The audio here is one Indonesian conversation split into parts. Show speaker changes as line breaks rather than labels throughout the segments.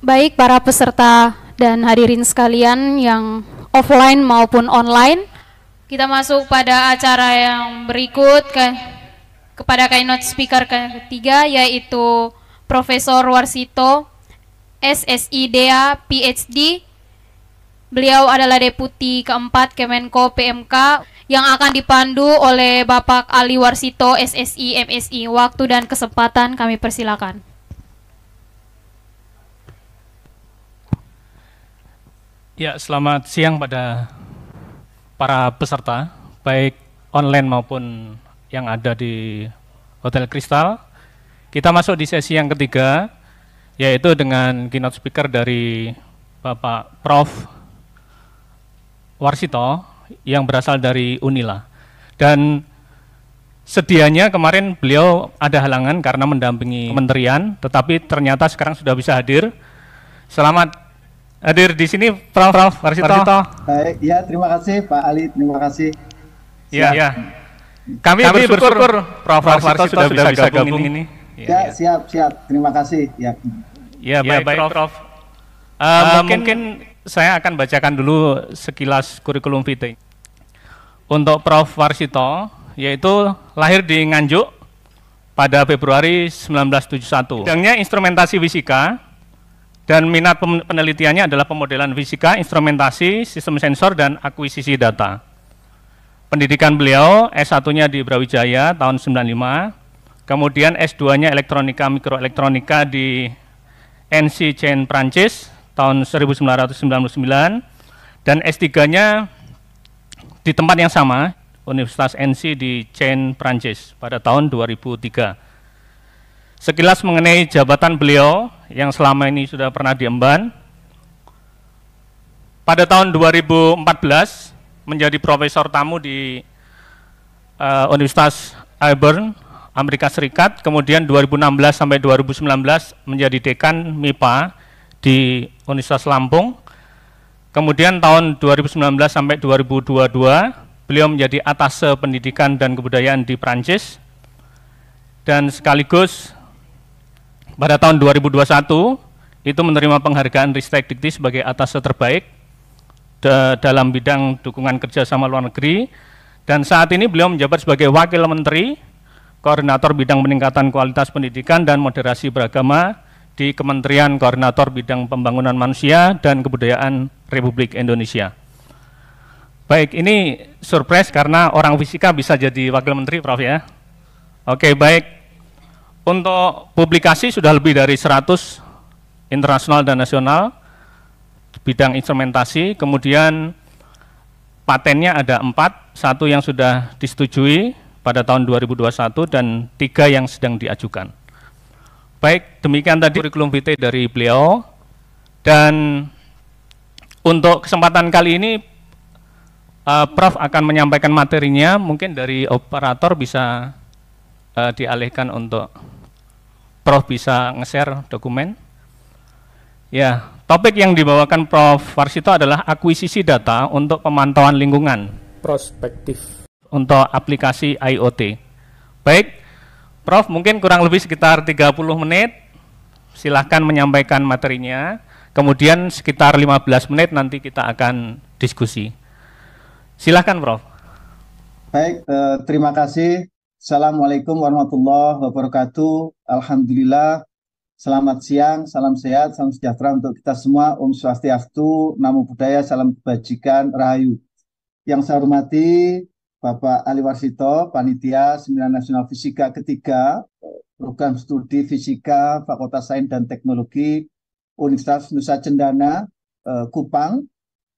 Baik para peserta dan hadirin sekalian yang offline maupun online, kita masuk pada acara yang berikut kepada keynote speaker ketiga, yaitu Profesor Warsito, SSIDA, PhD. Beliau adalah Deputi keempat Kemenko PMK yang akan dipandu oleh Bapak Ali Warsito, SSI, MSI. Waktu dan kesempatan kami persilakan.
Ya, selamat siang pada para peserta, baik online maupun yang ada di Hotel Kristal. Kita masuk di sesi yang ketiga, yaitu dengan keynote speaker dari Bapak Prof. Warsito yang berasal dari Unila. Dan sedianya kemarin beliau ada halangan karena mendampingi kementerian, tetapi ternyata sekarang sudah bisa hadir. Selamat hadir di sini, Prof. Warsito.
Baik, ya terima kasih Pak Ali, terima kasih.
Ya. Kami bersyukur Prof. Warsito sudah bisa gabung ini.
Ya, siap. Terima kasih.
Ya, baik Prof. Mungkin saya akan bacakan dulu sekilas kurikulum vitae. Untuk Prof. Warsito, yaitu lahir di Nganjuk pada Februari 1971. Bidangnya instrumentasi fisika, dan minat penelitiannya adalah pemodelan fisika, instrumentasi, sistem sensor, dan akuisisi data. Pendidikan beliau, S1-nya di Brawijaya tahun 95, kemudian S2-nya elektronika mikroelektronika di NC Caen Prancis tahun 1999, dan S3-nya di tempat yang sama, Universitas NC di Caen Prancis pada tahun 2003. Sekilas mengenai jabatan beliau yang selama ini sudah pernah diemban. Pada tahun 2014 menjadi profesor tamu di Universitas Auburn, Amerika Serikat. Kemudian 2016 sampai 2019 menjadi dekan MIPA di Universitas Lampung. Kemudian tahun 2019 sampai 2022 beliau menjadi atase pendidikan dan kebudayaan di Prancis. Dan sekaligus pada tahun 2021 itu menerima penghargaan Ristek Dikti sebagai atase terbaik dalam bidang dukungan kerjasama luar negeri, dan saat ini beliau menjabat sebagai Wakil Menteri, Koordinator Bidang Peningkatan Kualitas Pendidikan dan Moderasi Beragama di Kementerian Koordinator Bidang Pembangunan Manusia dan Kebudayaan Republik Indonesia. Baik, ini surprise karena orang fisika bisa jadi Wakil Menteri, Prof. ya. Oke, baik. Untuk publikasi sudah lebih dari 100 internasional dan nasional bidang instrumentasi, kemudian patennya ada 4, 1 yang sudah disetujui pada tahun 2021 dan 3 yang sedang diajukan. Baik, demikian tadi kurikulum vitae dari beliau, dan untuk kesempatan kali ini Prof akan menyampaikan materinya, mungkin dari operator bisa dialihkan untuk Prof bisa nge-share dokumen. Ya, topik yang dibawakan Prof Warsito adalah akuisisi data untuk pemantauan lingkungan.
Prospektif.
Untuk aplikasi IoT. Baik, Prof mungkin kurang lebih sekitar 30 menit. Silahkan menyampaikan materinya. Kemudian sekitar 15 menit nanti kita akan diskusi. Silahkan Prof.
Baik, terima kasih. Assalamualaikum warahmatullahi wabarakatuh. Alhamdulillah, selamat siang, salam sehat, salam sejahtera untuk kita semua. Om Swastiastu, Namo Buddhaya, salam kebajikan, Rahayu. Yang saya hormati Bapak Ali Warsito, Panitia Seminar Nasional Fisika ketiga, Program Studi Fisika Fakultas Sains dan Teknologi Universitas Nusa Cendana, Kupang,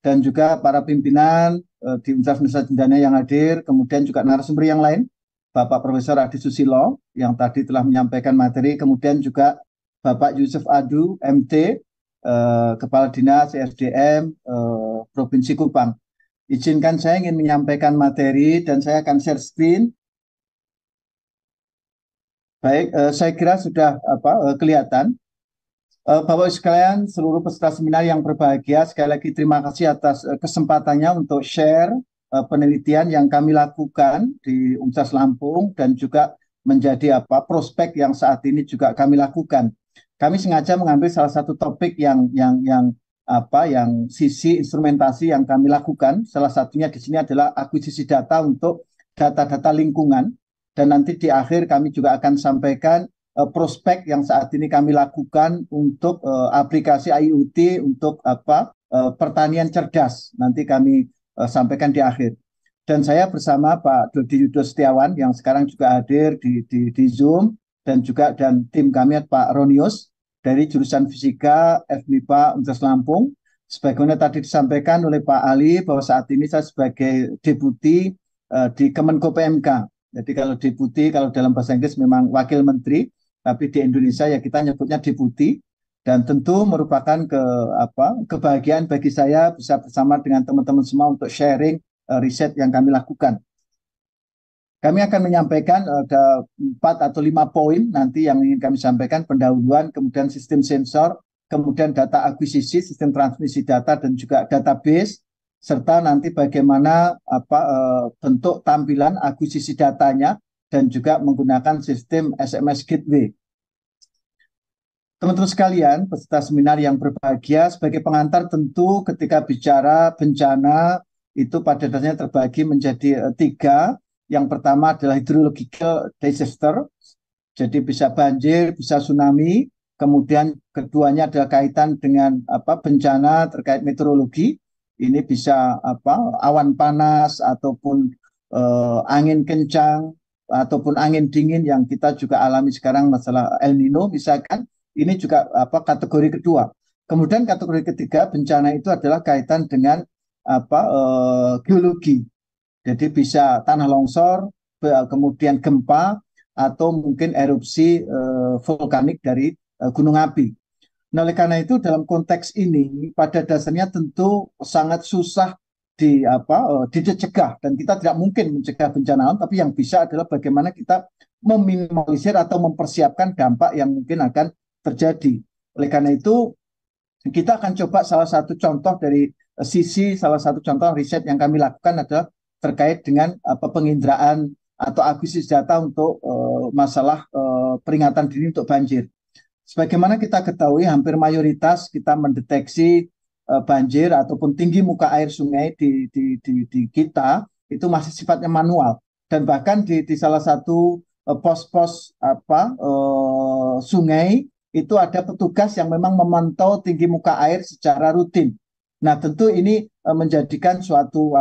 dan juga para pimpinan di Universitas Nusa Cendana yang hadir, kemudian juga narasumber yang lain, Bapak Profesor Adi Susilo yang tadi telah menyampaikan materi, kemudian juga Bapak Yusuf Adu, MT, Kepala Dinas SDM Provinsi Kupang. Izinkan saya ingin menyampaikan materi dan saya akan share screen. Baik, saya kira sudah kelihatan. Bapak sekalian, seluruh peserta seminar yang berbahagia, sekali lagi terima kasih atas kesempatannya untuk share penelitian yang kami lakukan di Universitas Lampung dan juga menjadi prospek yang saat ini juga kami lakukan. Kami sengaja mengambil salah satu topik yang sisi instrumentasi yang kami lakukan. Salah satunya di sini adalah akuisisi data untuk data-data lingkungan. Dan nanti di akhir kami juga akan sampaikan prospek yang saat ini kami lakukan untuk aplikasi IoT untuk pertanian cerdas. Nanti kami sampaikan di akhir. Dan saya bersama Pak Dodi Yudo Setiawan yang sekarang juga hadir di Zoom, dan tim kami Pak Ronius dari jurusan Fisika FMIPA Universitas Lampung. Sebagaimana tadi disampaikan oleh Pak Ali bahwa saat ini saya sebagai deputi di Kemenko PMK. Jadi kalau deputi, kalau dalam bahasa Inggris memang wakil menteri, tapi di Indonesia ya kita nyebutnya deputi. Dan tentu merupakan kebahagiaan bagi saya bisa bersama dengan teman-teman semua untuk sharing riset yang kami lakukan. Kami akan menyampaikan ada 4 atau 5 poin nanti yang ingin kami sampaikan: pendahuluan, kemudian sistem sensor, kemudian data akuisisi, sistem transmisi data, dan juga database, serta nanti bagaimana bentuk tampilan akuisisi datanya, dan juga menggunakan sistem SMS gateway. Teman-teman sekalian, peserta seminar yang berbahagia, sebagai pengantar tentu ketika bicara bencana itu pada dasarnya terbagi menjadi 3. Yang pertama adalah hydrological disaster, jadi bisa banjir, bisa tsunami. Kemudian keduanya adalah kaitan dengan bencana terkait meteorologi. Ini bisa awan panas ataupun angin kencang ataupun angin dingin yang kita juga alami sekarang, masalah El Nino misalkan. Ini juga kategori kedua. Kemudian kategori ketiga bencana itu adalah kaitan dengan geologi. Jadi bisa tanah longsor, kemudian gempa, atau mungkin erupsi vulkanik dari gunung api. Nah, oleh karena itu dalam konteks ini pada dasarnya tentu sangat susah dicegah, dan kita tidak mungkin mencegah bencana alam, tapi yang bisa adalah bagaimana kita meminimalisir atau mempersiapkan dampak yang mungkin akan terjadi. Oleh karena itu kita akan coba salah satu contoh dari salah satu contoh riset yang kami lakukan adalah terkait dengan penginderaan atau akuisisi data untuk masalah peringatan dini untuk banjir. Sebagaimana kita ketahui, hampir mayoritas kita mendeteksi banjir ataupun tinggi muka air sungai di kita itu masih sifatnya manual, dan bahkan di salah satu pos-pos sungai itu ada petugas yang memang memantau tinggi muka air secara rutin. Nah, tentu ini menjadikan suatu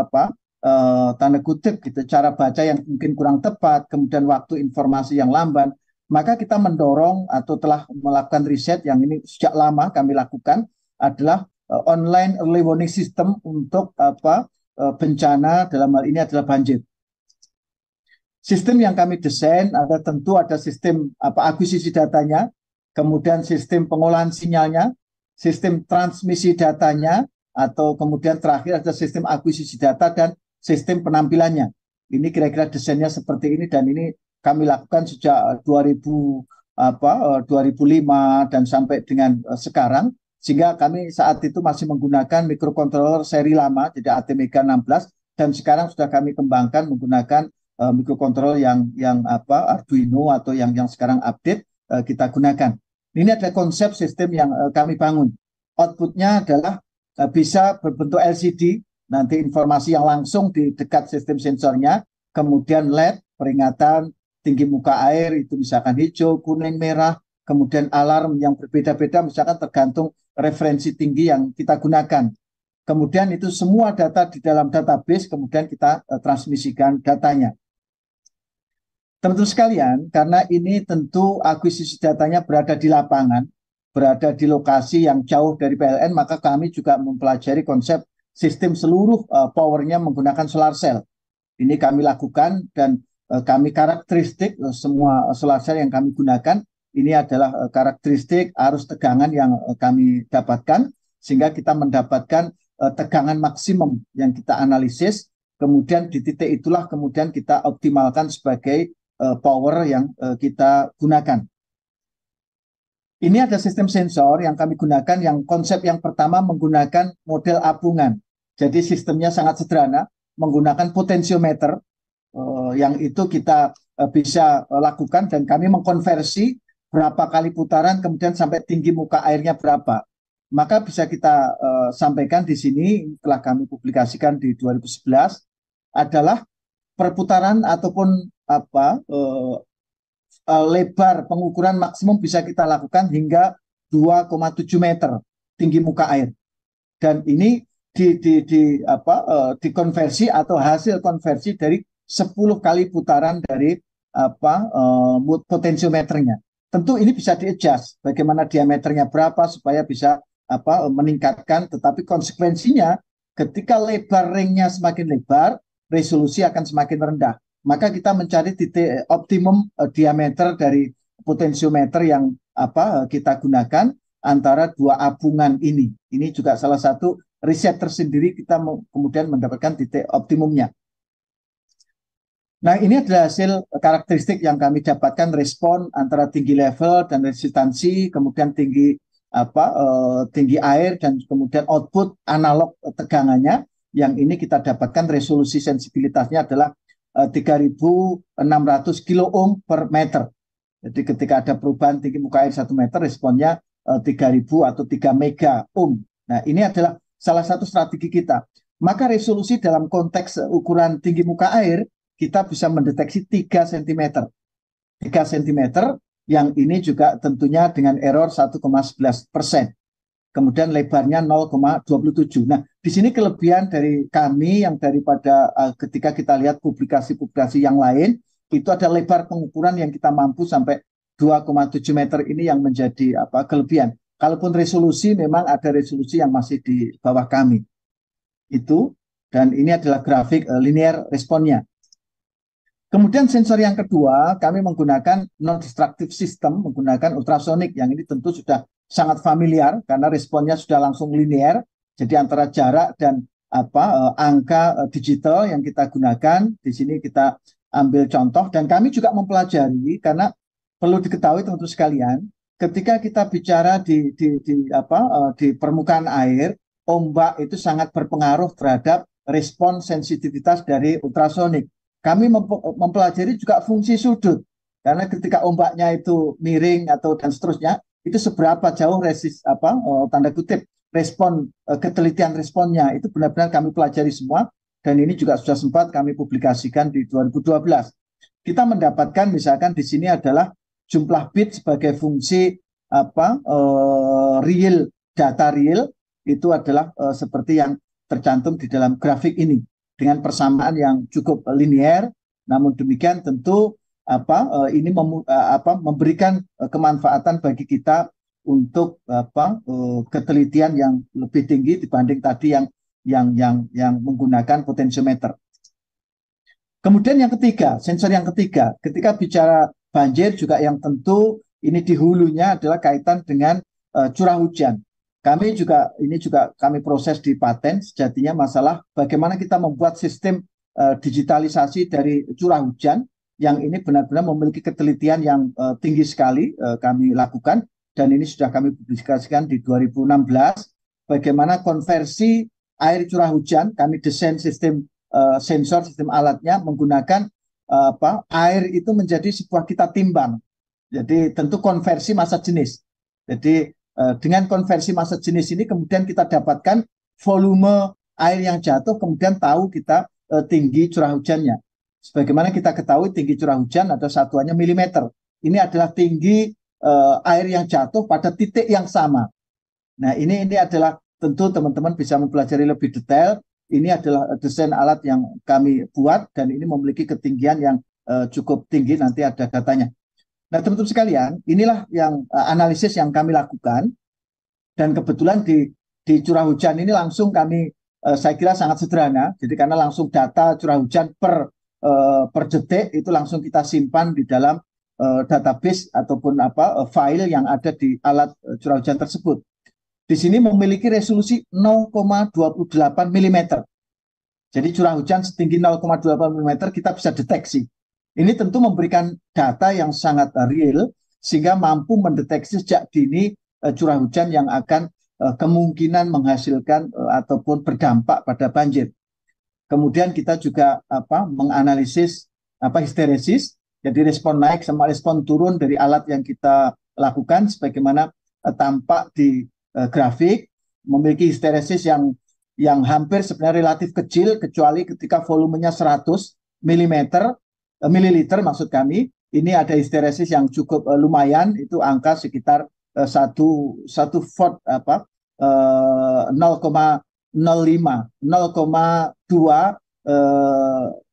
tanda kutip gitu, cara baca yang mungkin kurang tepat, kemudian waktu informasi yang lamban. Maka kita mendorong atau telah melakukan riset yang ini sejak lama kami lakukan adalah online early warning system untuk bencana, dalam hal ini adalah banjir. Sistem yang kami desain tentu ada sistem akuisisi datanya, kemudian sistem pengolahan sinyalnya, sistem transmisi datanya, atau kemudian terakhir ada sistem akuisisi data dan sistem penampilannya. Ini kira-kira desainnya seperti ini, dan ini kami lakukan sejak 2005 dan sampai dengan sekarang, sehingga kami saat itu masih menggunakan microcontroller seri lama, jadi ATmega 16, dan sekarang sudah kami kembangkan menggunakan microcontroller yang Arduino atau yang sekarang update kita gunakan. Ini ada konsep sistem yang kami bangun. Outputnya adalah bisa berbentuk LCD, nanti informasi yang langsung di dekat sistem sensornya, kemudian LED, peringatan tinggi muka air, itu misalkan hijau, kuning, merah, kemudian alarm yang berbeda-beda, misalkan tergantung referensi tinggi yang kita gunakan. Kemudian itu semua data di dalam database, kemudian kita transmisikan datanya. Teman-teman sekalian, karena ini tentu akuisisi datanya berada di lapangan, berada di lokasi yang jauh dari PLN, maka kami juga mempelajari konsep sistem seluruh powernya menggunakan solar cell. Ini kami lakukan, dan kami karakteristik semua solar cell yang kami gunakan. Ini adalah karakteristik arus tegangan yang kami dapatkan, sehingga kita mendapatkan tegangan maksimum yang kita analisis. Kemudian di titik itulah kemudian kita optimalkan sebagai power yang kita gunakan. Ini ada sistem sensor yang kami gunakan, yang konsep yang pertama menggunakan model apungan. Jadi sistemnya sangat sederhana, menggunakan potensiometer yang itu kita bisa lakukan, dan kami mengkonversi berapa kali putaran, kemudian sampai tinggi muka airnya berapa. Maka bisa kita sampaikan di sini, telah kami publikasikan di 2011, adalah perputaran ataupun lebar pengukuran maksimum bisa kita lakukan hingga 2,7 meter tinggi muka air. Dan ini dikonversi atau hasil konversi dari 10 kali putaran dari potensiometernya. Tentu ini bisa di-adjust bagaimana diameternya berapa supaya bisa meningkatkan, tetapi konsekuensinya ketika lebar ringnya semakin lebar, resolusi akan semakin rendah. Maka kita mencari titik optimum diameter dari potensiometer yang kita gunakan antara dua abungan ini. Ini juga salah satu riset tersendiri, kita kemudian mendapatkan titik optimumnya. Nah, ini adalah hasil karakteristik yang kami dapatkan, respon antara tinggi level dan resistansi, kemudian tinggi air, dan kemudian output analog tegangannya. Yang ini kita dapatkan resolusi sensibilitasnya adalah 3.600 kilo ohm per meter. Jadi ketika ada perubahan tinggi muka air 1 meter, responnya 3.000 atau 3 mega ohm. Nah, ini adalah salah satu strategi kita. Maka resolusi dalam konteks ukuran tinggi muka air, kita bisa mendeteksi 3 cm. 3 cm yang ini juga tentunya dengan error 1,11%. Kemudian lebarnya 0,27. Nah, di sini kelebihan dari kami yang daripada ketika kita lihat publikasi-publikasi yang lain, itu ada lebar pengukuran yang kita mampu sampai 2,7 meter, ini yang menjadi kelebihan. Kalaupun resolusi, memang ada resolusi yang masih di bawah kami. Itu, dan ini adalah grafik linear responnya. Kemudian sensor yang kedua, kami menggunakan non-destructive system, menggunakan ultrasonik, yang ini tentu sudah sangat familiar karena responnya sudah langsung linear. Jadi antara jarak dan angka digital yang kita gunakan, di sini kita ambil contoh, dan kami juga mempelajari, karena perlu diketahui teman-teman sekalian, ketika kita bicara di permukaan air, ombak itu sangat berpengaruh terhadap respon sensitivitas dari ultrasonik. Kami mempelajari juga fungsi sudut, karena ketika ombaknya itu miring atau dan seterusnya, itu seberapa jauh tanda kutip respon, ketelitian responnya, itu benar-benar kami pelajari semua, dan ini juga sudah sempat kami publikasikan di 2012. Kita mendapatkan misalkan di sini adalah jumlah bit sebagai fungsi real, data real, itu adalah seperti yang tercantum di dalam grafik ini dengan persamaan yang cukup linear. Namun demikian tentu ini memberikan kemanfaatan bagi kita untuk ketelitian yang lebih tinggi dibanding tadi yang menggunakan potensiometer. Kemudian yang ketiga, sensor yang ketiga, ketika bicara banjir juga yang tentu ini di hulunya adalah kaitan dengan curah hujan. Kami juga kami proses di paten, sejatinya masalah bagaimana kita membuat sistem digitalisasi dari curah hujan yang ini benar-benar memiliki ketelitian yang tinggi sekali kami lakukan, dan ini sudah kami publikasikan di 2016. Bagaimana konversi air curah hujan, kami desain sistem sensor, sistem alatnya menggunakan air itu menjadi sebuah kita timbang. Jadi tentu konversi massa jenis. Jadi dengan konversi massa jenis ini kemudian kita dapatkan volume air yang jatuh, kemudian tahu kita tinggi curah hujannya. Sebagaimana kita ketahui tinggi curah hujan ada satuannya milimeter. Ini adalah tinggi air yang jatuh pada titik yang sama. Nah, ini adalah tentu teman-teman bisa mempelajari lebih detail. Ini adalah desain alat yang kami buat dan ini memiliki ketinggian yang cukup tinggi, nanti ada datanya. Nah, teman-teman sekalian, inilah yang analisis yang kami lakukan, dan kebetulan di curah hujan ini langsung kami saya kira sangat sederhana. Jadi karena langsung data curah hujan per detik itu langsung kita simpan di dalam database ataupun file yang ada di alat curah hujan tersebut. Di sini memiliki resolusi 0,28 mm. Jadi curah hujan setinggi 0,28 mm kita bisa deteksi. Ini tentu memberikan data yang sangat real sehingga mampu mendeteksi sejak dini curah hujan yang akan kemungkinan menghasilkan ataupun berdampak pada banjir. Kemudian kita juga menganalisis histeresis. Jadi respon naik sama respon turun dari alat yang kita lakukan sebagaimana tampak di grafik, memiliki histeresis yang hampir sebenarnya relatif kecil kecuali ketika volumenya 100 mililiter maksud kami. Ini ada histeresis yang cukup lumayan, itu angka sekitar 1 volt 0,2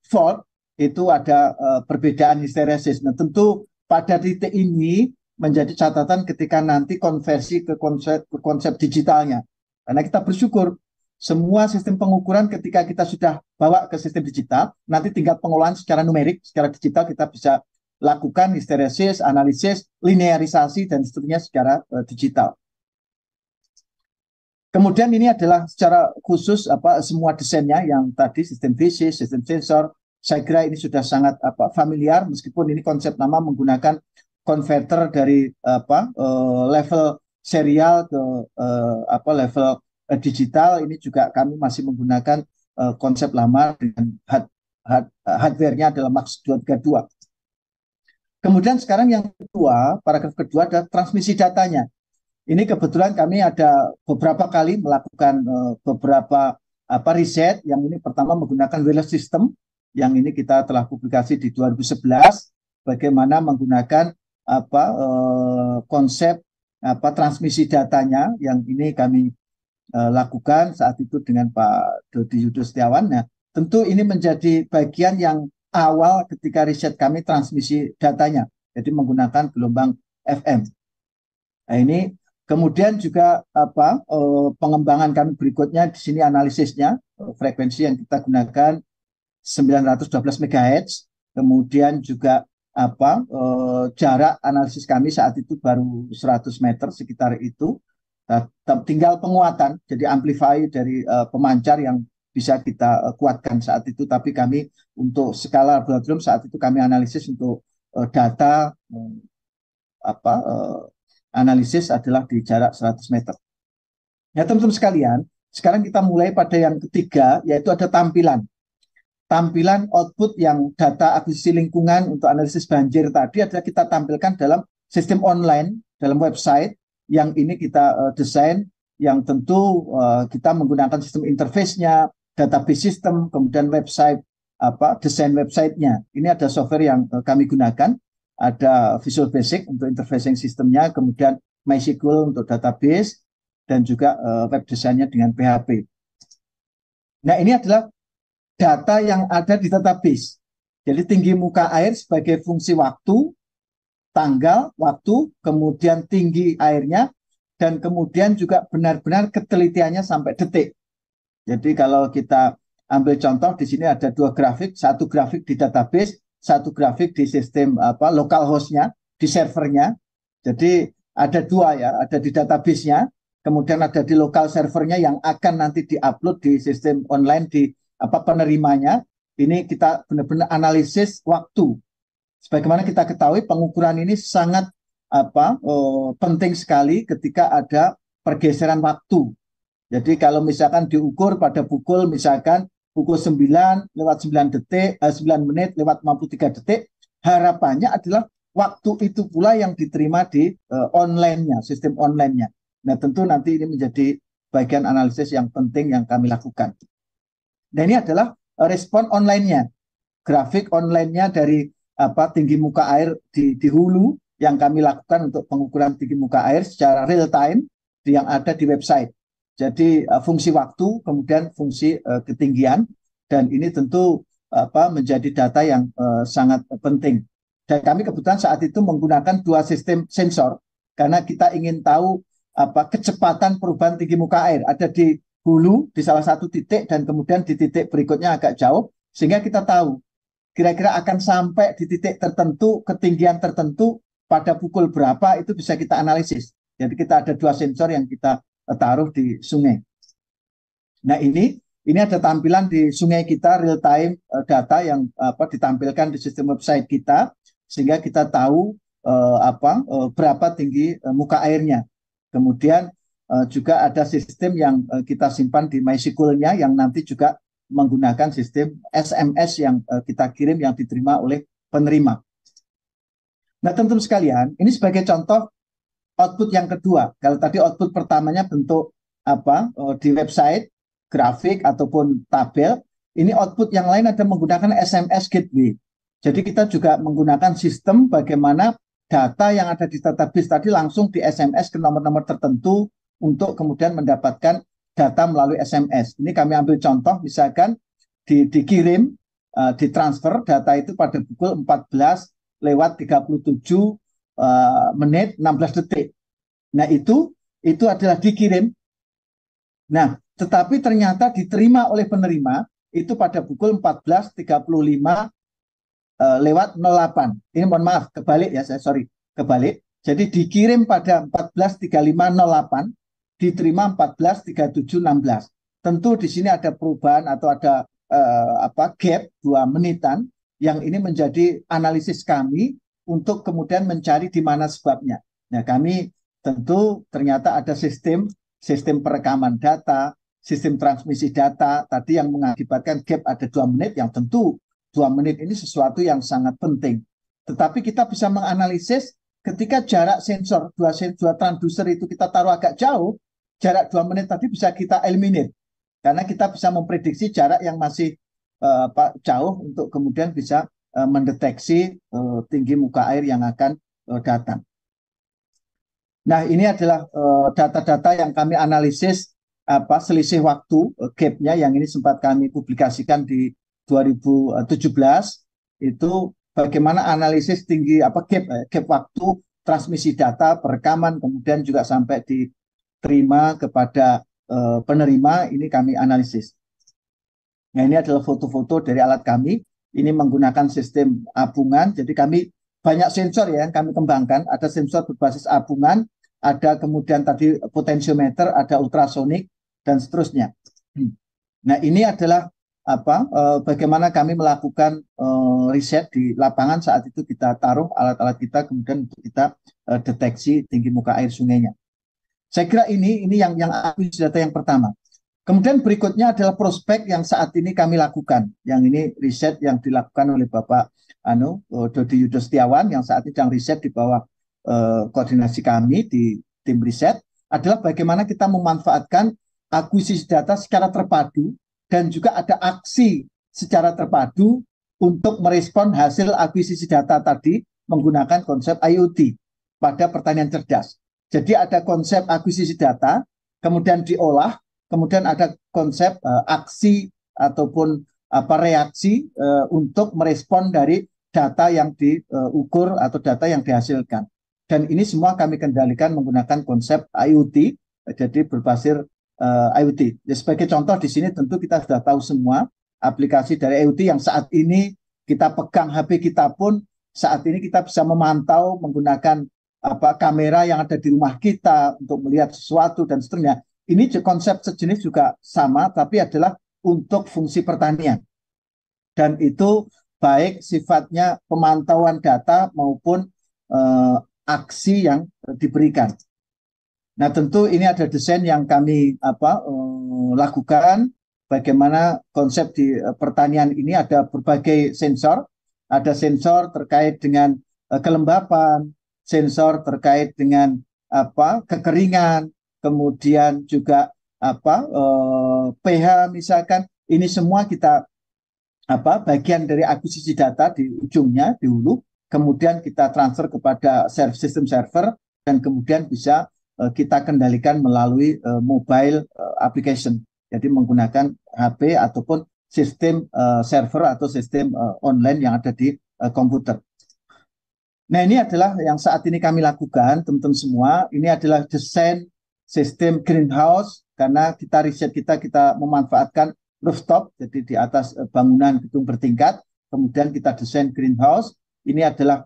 volt itu ada perbedaan histeresis. Nah, tentu pada titik ini menjadi catatan ketika nanti konversi ke konsep digitalnya. Karena kita bersyukur semua sistem pengukuran ketika kita sudah bawa ke sistem digital, nanti tinggal pengolahan secara numerik, secara digital kita bisa lakukan histeresis, analisis, linearisasi, dan seterusnya secara digital. Kemudian ini adalah secara khusus semua desainnya yang tadi sistem visi, sistem sensor. Saya kira ini sudah sangat familiar meskipun ini konsep nama menggunakan konverter dari level serial ke level digital. Ini juga kami masih menggunakan konsep lama dengan hardware-nya adalah MAX 232. Kemudian sekarang yang kedua, paragraf kedua adalah transmisi datanya. Ini kebetulan kami ada beberapa kali melakukan beberapa riset. Yang ini pertama menggunakan wireless system, yang ini kita telah publikasi di 2011, bagaimana menggunakan konsep transmisi datanya, yang ini kami lakukan saat itu dengan Pak Dodi Yudo Setiawan. Nah, tentu ini menjadi bagian yang awal ketika riset kami transmisi datanya, jadi menggunakan gelombang FM. Nah, ini kemudian juga pengembangan kami berikutnya di sini analisisnya, frekuensi yang kita gunakan 912 MHz, kemudian juga jarak analisis kami saat itu baru 100 meter sekitar itu. Tinggal penguatan, jadi amplify dari pemancar yang bisa kita kuatkan saat itu, tapi kami untuk skala laboratorium saat itu kami analisis untuk data analisis adalah di jarak 100 meter. Ya teman-teman sekalian, sekarang kita mulai pada yang ketiga, yaitu ada tampilan. Tampilan output yang data akuisisi lingkungan untuk analisis banjir tadi adalah kita tampilkan dalam sistem online, dalam website, yang ini kita desain, yang tentu kita menggunakan sistem interface-nya, database system, kemudian website, desain website-nya. Ini ada software yang kami gunakan, ada Visual Basic untuk interfacing sistemnya, kemudian MySQL untuk database, dan juga web desainnya dengan PHP. Nah, ini adalah data yang ada di database. Jadi tinggi muka air sebagai fungsi waktu, tanggal, waktu, kemudian tinggi airnya, dan kemudian juga benar-benar ketelitiannya sampai detik. Jadi kalau kita ambil contoh, di sini ada dua grafik, satu grafik di database, satu grafik di sistem local host-nya, di servernya. Jadi ada dua ya, ada di database-nya, kemudian ada di local servernya yang akan nanti di-upload di sistem online di penerimanya. Ini kita benar-benar analisis waktu. Sebagaimana kita ketahui, pengukuran ini sangat penting sekali ketika ada pergeseran waktu. Jadi kalau misalkan diukur pada pukul misalkan pukul 9 lewat 9 detik, 9 menit lewat 53 detik, harapannya adalah waktu itu pula yang diterima di online-nya, sistem online-nya. Nah, tentu nanti ini menjadi bagian analisis yang penting yang kami lakukan. Nah, ini adalah respon online-nya, grafik online-nya dari tinggi muka air di hulu yang kami lakukan untuk pengukuran tinggi muka air secara real time yang ada di website. Jadi fungsi waktu, kemudian fungsi ketinggian, dan ini tentu menjadi data yang sangat penting. Dan kami kebetulan saat itu menggunakan dua sistem sensor karena kita ingin tahu kecepatan perubahan tinggi muka air. Ada di hulu di salah satu titik dan kemudian di titik berikutnya agak jauh, sehingga kita tahu kira-kira akan sampai di titik tertentu, ketinggian tertentu pada pukul berapa, itu bisa kita analisis. Jadi kita ada dua sensor yang kita taruh di sungai. Nah, ini ada tampilan di sungai kita, real time data yang ditampilkan di sistem website kita, sehingga kita tahu berapa tinggi muka airnya. Kemudian juga ada sistem yang kita simpan di MySQL-nya yang nanti juga menggunakan sistem SMS yang kita kirim yang diterima oleh penerima. Nah, teman-teman sekalian, ini sebagai contoh output yang kedua. Kalau tadi output pertamanya bentuk apa di website, grafik ataupun tabel, ini output yang lain ada menggunakan SMS gateway. Jadi kita juga menggunakan sistem bagaimana data yang ada di database tadi langsung di SMS ke nomor-nomor tertentu untuk kemudian mendapatkan data melalui SMS. Ini kami ambil contoh, misalkan dikirim, ditransfer data itu pada pukul 14:37 menit 16 detik. Nah, itu adalah dikirim. Nah, tetapi ternyata diterima oleh penerima itu pada pukul 14:35 lewat 08. Ini mohon maaf, kebalik ya, kebalik. Jadi dikirim pada 14:35:08, diterima 14:37:16. Tentu di sini ada perubahan atau ada gap 2 menitan yang ini menjadi analisis kami untuk kemudian mencari di mana sebabnya. Nah, kami tentu ternyata ada sistem perekaman data, sistem transmisi data tadi yang mengakibatkan gap ada 2 menit, yang tentu 2 menit ini sesuatu yang sangat penting. Tetapi kita bisa menganalisis ketika jarak sensor, dua transducer itu kita taruh agak jauh, jarak 2 menit tadi bisa kita eliminate. Karena kita bisa memprediksi jarak yang masih jauh untuk kemudian bisa mendeteksi tinggi muka air yang akan datang. Nah, ini adalah data-data yang kami analisis selisih waktu gapnya yang ini sempat kami publikasikan di 2017. Itu bagaimana analisis tinggi gap waktu transmisi data, perekaman, kemudian juga sampai diterima kepada penerima, ini kami analisis. Nah, ini adalah foto-foto dari alat kami. Ini menggunakan sistem abungan. Jadi kami banyak sensor ya yang kami kembangkan. Ada sensor berbasis abungan, ada kemudian tadi potentiometer, ada ultrasonik, dan seterusnya. Nah, ini adalah bagaimana kami melakukan riset di lapangan. Saat itu kita taruh alat-alat kita, kemudian untuk kita deteksi tinggi muka air sungainya. Saya kira ini yang akuisisi data yang pertama. Kemudian berikutnya adalah prospek yang saat ini kami lakukan. Yang ini riset yang dilakukan oleh Bapak Dodi Yudo Setiawan yang saat ini sedang riset di bawah koordinasi kami di tim riset, adalah bagaimana kita memanfaatkan akuisisi data secara terpadu dan juga ada aksi secara terpadu untuk merespon hasil akuisisi data tadi menggunakan konsep IoT pada pertanian cerdas. Jadi ada konsep akuisisi data, kemudian diolah, kemudian ada konsep aksi ataupun reaksi untuk merespon dari data yang diukur atau data yang dihasilkan. Dan ini semua kami kendalikan menggunakan konsep IoT, jadi berbasis IoT. Ya, sebagai contoh di sini tentu kita sudah tahu semua aplikasi dari IoT yang saat ini kita pegang HP kita pun saat ini kita bisa memantau menggunakan kamera yang ada di rumah kita untuk melihat sesuatu dan seterusnya. Ini konsep sejenis juga sama, tapi adalah untuk fungsi pertanian. Dan itu baik sifatnya pemantauan data maupun aksi yang diberikan. Nah, tentu ini ada desain yang kami lakukan. Bagaimana konsep di pertanian ini ada berbagai sensor. Ada sensor terkait dengan kelembapan, sensor terkait dengan kekeringan, kemudian juga pH misalkan. Ini semua kita bagian dari akuisisi data di ujungnya, di hulu, kemudian kita transfer kepada sistem server dan kemudian bisa kita kendalikan melalui mobile application. Jadi menggunakan HP ataupun sistem server atau sistem online yang ada di komputer. Nah, ini adalah yang saat ini kami lakukan, teman-teman semua. Ini adalah desain sistem greenhouse, karena riset kita memanfaatkan rooftop, jadi di atas bangunan gedung bertingkat. Kemudian kita desain greenhouse. Ini adalah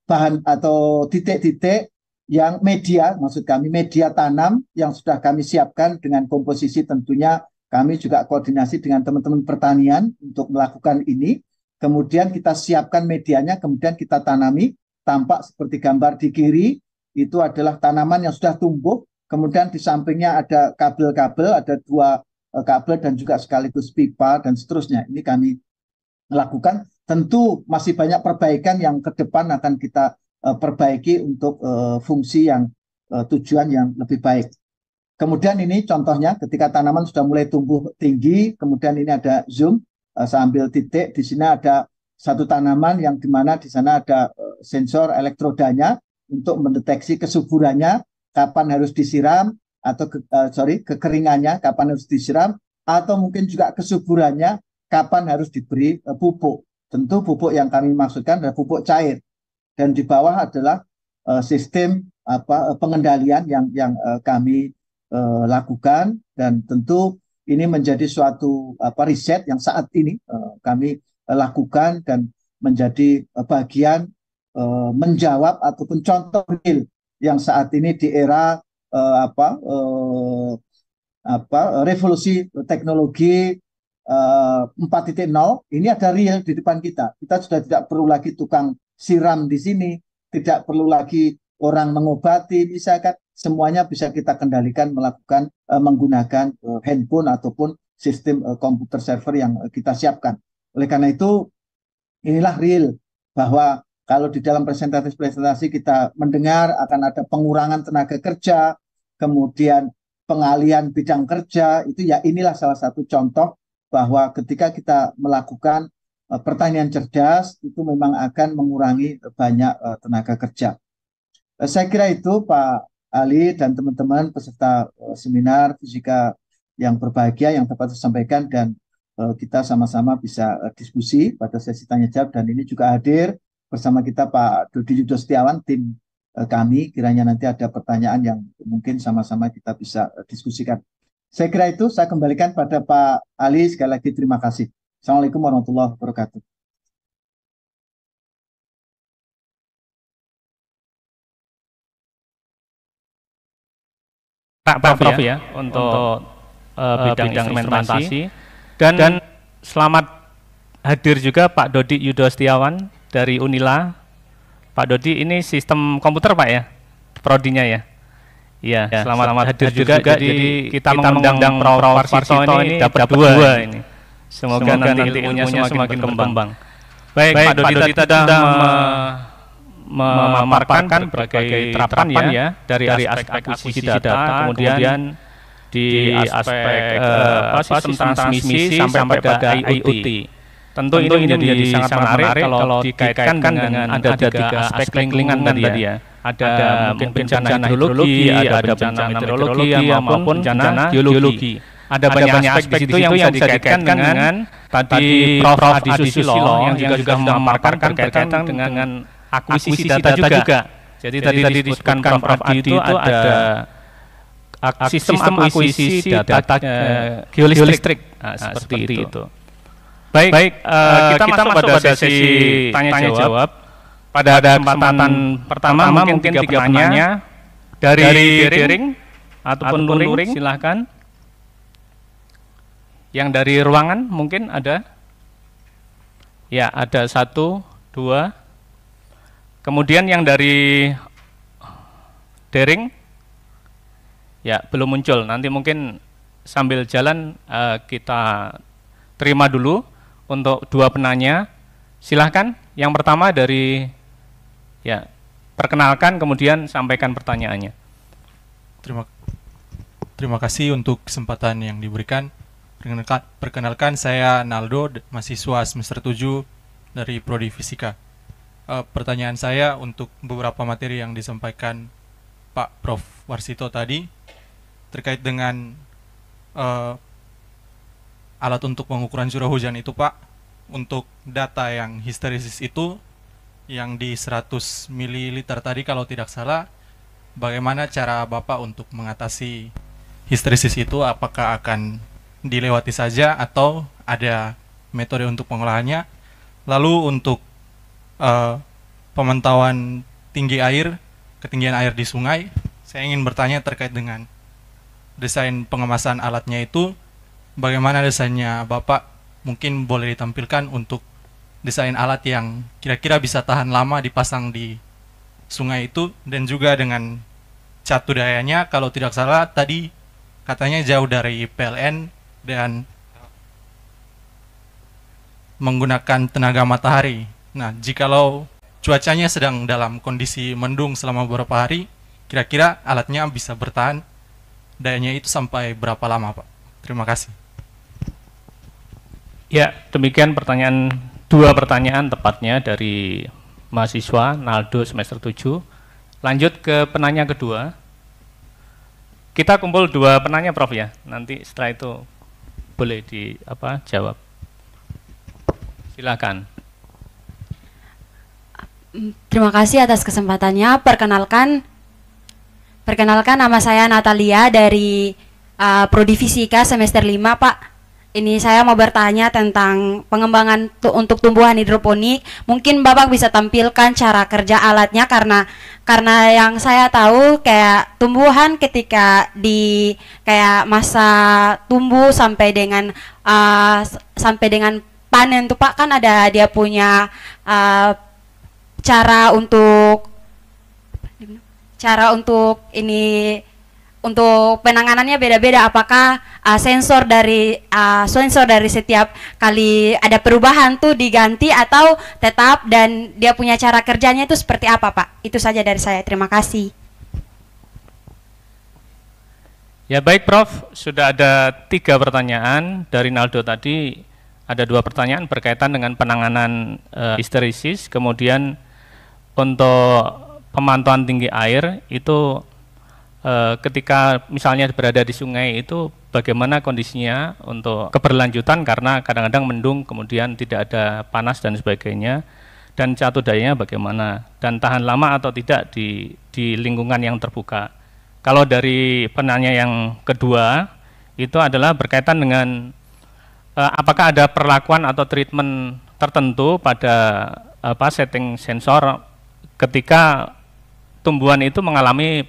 bahan atau titik-titik yang media, maksud kami media tanam yang sudah kami siapkan dengan komposisi. Tentunya kami juga koordinasi dengan teman-teman pertanian untuk melakukan ini. Kemudian kita siapkan medianya, kemudian kita tanami. Tampak seperti gambar di kiri, itu adalah tanaman yang sudah tumbuh. Kemudian di sampingnya ada kabel-kabel, ada 2 kabel dan juga sekaligus pipa dan seterusnya. Ini kami lakukan. tentu masih banyak perbaikan yang ke depan akan kita perbaiki untuk fungsi yang tujuan yang lebih baik. Kemudian ini contohnya ketika tanaman sudah mulai tumbuh tinggi, kemudian ini ada zoom, saya ambil titik, di sini ada satu tanaman yang dimana di sana ada sensor elektrodanya untuk mendeteksi kesuburannya, kapan harus disiram, atau kekeringannya, kapan harus disiram, atau mungkin juga kesuburannya, kapan harus diberi pupuk. Tentu pupuk yang kami maksudkan adalah pupuk cair. Dan di bawah adalah sistem pengendalian yang kami lakukan, dan tentu ini menjadi suatu riset yang saat ini kami lakukan dan menjadi bagian menjawab ataupun contoh real yang saat ini di era revolusi teknologi 4.0 ini ada real di depan kita. Kita sudah tidak perlu lagi tukang siram di sini, tidak perlu lagi orang mengobati, misalkan semuanya bisa kita kendalikan menggunakan handphone ataupun sistem komputer server yang kita siapkan. Oleh karena itu, inilah real bahwa kalau di dalam presentasi kita mendengar akan ada pengurangan tenaga kerja, kemudian pengalihan bidang kerja, itu ya inilah salah satu contoh bahwa ketika kita melakukan pertanian cerdas, itu memang akan mengurangi banyak tenaga kerja. Saya kira itu Pak Ali dan teman-teman peserta seminar fisika yang berbahagia yang dapat disampaikan, dan kita sama-sama bisa diskusi pada sesi tanya jawab. Dan ini juga hadir bersama kita Pak Dodi Yudo Setiawan, tim kami, kiranya nanti ada pertanyaan yang mungkin sama-sama kita bisa diskusikan. Saya kira itu, saya kembalikan pada Pak Ali. Sekali lagi terima kasih. Assalamualaikum warahmatullahi wabarakatuh.
Pak Prof ya, untuk bidang instrumentasi, dan selamat hadir juga Pak Dodi Yudo Setiawan dari Unila. Pak Dodi ini sistem komputer Pak ya, prodinya ya. Iya, selamat hadir juga. Jadi kita mengundang Prof Warsito ini dapat dua ini. Semoga nanti ilmunya semakin berkembang. Baik, Pak Dodi tadi sudah memaparkan berbagai terapan ya dari aspek akuisisi data, kemudian di aspek sistem transmisi sampai pada IoT. Tentu ini menjadi sangat menarik kalau dikaitkan dengan ada tiga aspek lingkungan tadi ya. Ada mungkin bencana hidrologi, ada bencana meteorologi maupun bencana geologi. Ada banyak aspek di situ yang bisa dikaitkan dengan tadi Prof Adi Susilo yang juga memaparkan berkaitan dengan akuisisi data juga. Jadi tadi disebutkan Prof Adi itu ada sistem akuisisi data geolistrik, seperti itu. Baik, kita masuk pada sesi tanya jawab. Pada kesempatan pertama mungkin 3 penanya dari daring ataupun luring, silahkan. Yang dari ruangan mungkin ada? Ya, ada 1, 2. Kemudian yang dari daring, ya belum muncul. Nanti mungkin sambil jalan kita terima dulu untuk 2 penanya. Silahkan. Yang pertama dari, ya perkenalkan kemudian sampaikan pertanyaannya.
Terima kasih untuk kesempatan yang diberikan. Perkenalkan saya Naldo, mahasiswa semester 7 dari Prodi Fisika. Pertanyaan saya untuk beberapa materi yang disampaikan Pak Prof Warsito tadi terkait dengan alat untuk pengukuran curah hujan itu Pak, untuk data yang histeresis itu yang di 100 ml tadi kalau tidak salah, bagaimana cara Bapak untuk mengatasi histeresis itu? Apakah akan dilewati saja atau ada metode untuk pengolahannya? Lalu untuk pemantauan tinggi air, ketinggian air di sungai, saya ingin bertanya terkait dengan desain pengemasan alatnya itu, bagaimana desainnya Bapak? Mungkin boleh ditampilkan untuk desain alat yang kira-kira bisa tahan lama dipasang di sungai itu, dan juga dengan catu dayanya kalau tidak salah tadi katanya jauh dari PLN, dan menggunakan tenaga matahari. Nah, jikalau cuacanya sedang dalam kondisi mendung selama beberapa hari, kira-kira alatnya bisa bertahan dayanya itu sampai berapa lama, Pak? Terima kasih.
Ya, demikian dua pertanyaan tepatnya dari mahasiswa Naldo semester 7. Lanjut ke penanya kedua. Kita kumpul dua penanya, Prof ya. Nanti setelah itu boleh jawab. Silakan.
Terima kasih atas kesempatannya. Perkenalkan nama saya Natalia dari Prodi Fisika semester 5, Pak. Ini saya mau bertanya tentang pengembangan untuk tumbuhan hidroponik. Mungkin Bapak bisa tampilkan cara kerja alatnya, karena yang saya tahu kayak tumbuhan ketika di kayak masa tumbuh sampai dengan panen tuh Pak, kan ada dia punya cara untuk penanganannya beda-beda. Apakah sensor dari setiap kali ada perubahan tuh diganti atau tetap, dan dia punya cara kerjanya itu seperti apa, Pak? Itu saja dari saya. Terima kasih.
Ya baik, Prof. Sudah ada 3 pertanyaan dari Naldo tadi. Ada 2 pertanyaan berkaitan dengan penanganan histerisis, kemudian untuk pemantauan tinggi air itu ketika misalnya berada di sungai itu bagaimana kondisinya untuk keberlanjutan, karena kadang-kadang mendung kemudian tidak ada panas dan sebagainya, dan catur dayanya bagaimana, dan tahan lama atau tidak di lingkungan yang terbuka. Kalau dari penanya yang kedua itu adalah berkaitan dengan apakah ada perlakuan atau treatment tertentu pada setting sensor ketika tumbuhan itu mengalami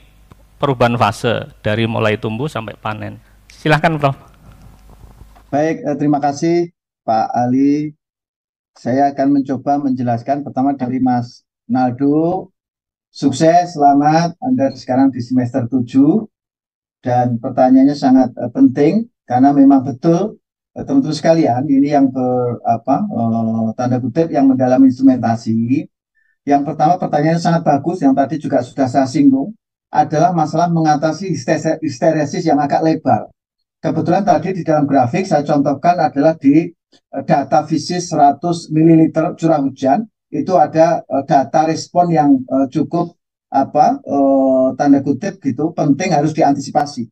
perubahan fase dari mulai tumbuh sampai panen. Silahkan, Prof.
Baik, terima kasih Pak Ali. Saya akan mencoba menjelaskan pertama dari Mas Naldo. Sukses, selamat, Anda sekarang di semester 7. Dan pertanyaannya sangat penting, karena memang betul, teman-teman sekalian, ini yang tanda kutip yang mendalami instrumentasi. Yang pertama pertanyaannya sangat bagus, yang tadi juga sudah saya singgung, adalah masalah mengatasi histeresis yang agak lebar. Kebetulan tadi di dalam grafik saya contohkan adalah di data fisis 100 ml curah hujan, itu ada data respon yang cukup tanda kutip gitu, penting, harus diantisipasi.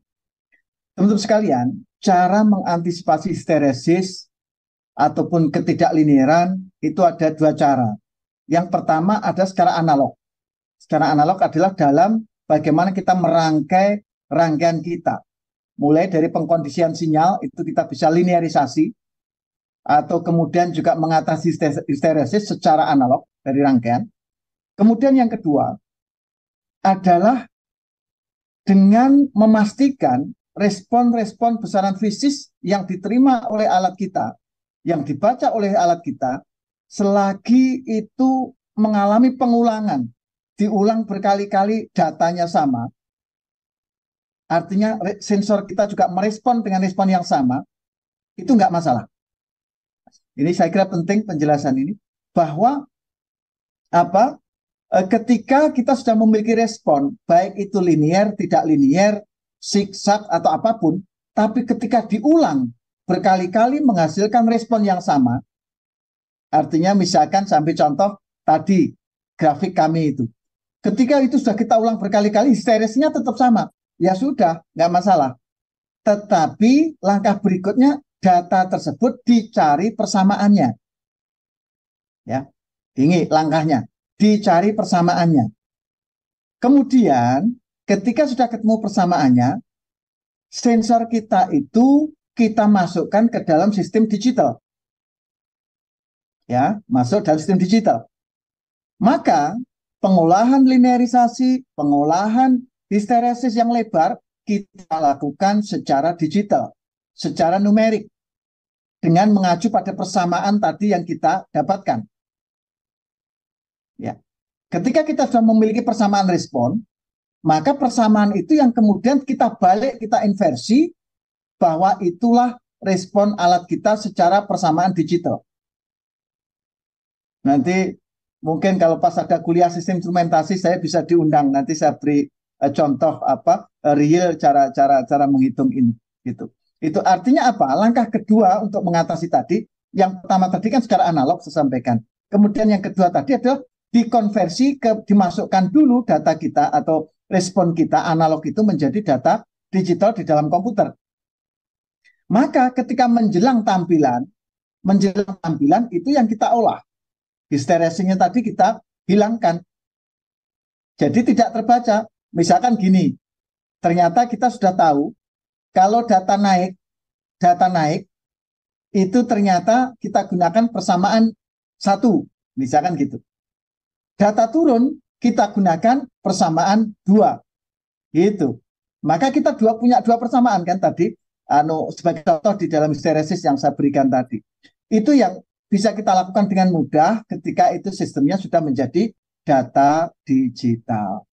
Teman-teman sekalian, cara mengantisipasi histeresis ataupun ketidakliniaran itu ada 2 cara. Yang pertama ada secara analog. Secara analog adalah dalam bagaimana kita merangkai rangkaian kita. Mulai dari pengkondisian sinyal, itu kita bisa linearisasi, atau kemudian juga mengatasi histeresis secara analog dari rangkaian. Kemudian yang kedua adalah dengan memastikan respon-respon besaran fisis yang diterima oleh alat kita, yang dibaca oleh alat kita, selagi itu mengalami pengulangan, diulang berkali-kali, datanya sama, artinya sensor kita juga merespon dengan respon yang sama, itu nggak masalah. Ini saya kira penting penjelasan ini, bahwa ketika kita sudah memiliki respon, baik itu linier, tidak linier, zigzag atau apapun, tapi ketika diulang berkali-kali menghasilkan respon yang sama, artinya misalkan sampai contoh tadi grafik kami itu, ketika itu sudah kita ulang berkali-kali, histeresisnya tetap sama, ya sudah, nggak masalah. Tetapi langkah berikutnya, data tersebut dicari persamaannya. Ya, ini langkahnya, dicari persamaannya. Kemudian, ketika sudah ketemu persamaannya, sensor kita itu kita masukkan ke dalam sistem digital. Ya, masuk dalam sistem digital. Maka pengolahan linearisasi, pengolahan histeresis yang lebar kita lakukan secara digital, secara numerik, dengan mengacu pada persamaan tadi yang kita dapatkan. Ya. Ketika kita sudah memiliki persamaan respon, maka persamaan itu yang kemudian kita balik, kita inversi, bahwa itulah respon alat kita secara persamaan digital. Nanti mungkin kalau pas ada kuliah sistem instrumentasi saya bisa diundang. Nanti saya beri contoh real cara menghitung ini gitu. Itu artinya apa? Langkah kedua untuk mengatasi tadi, yang pertama tadi kan secara analog saya sampaikan. Kemudian yang kedua tadi adalah dikonversi dimasukkan dulu data kita atau respon kita analog itu menjadi data digital di dalam komputer. Maka ketika menjelang tampilan itu yang kita olah. Hysteresis-nya tadi kita hilangkan. Jadi tidak terbaca. Misalkan gini, ternyata kita sudah tahu kalau data naik itu ternyata kita gunakan persamaan 1, misalkan gitu. Data turun kita gunakan persamaan 2, gitu. Maka kita punya 2 persamaan kan tadi, sebagai contoh di dalam hysteresis yang saya berikan tadi. Itu yang bisa kita lakukan dengan mudah ketika itu sistemnya sudah menjadi data digital.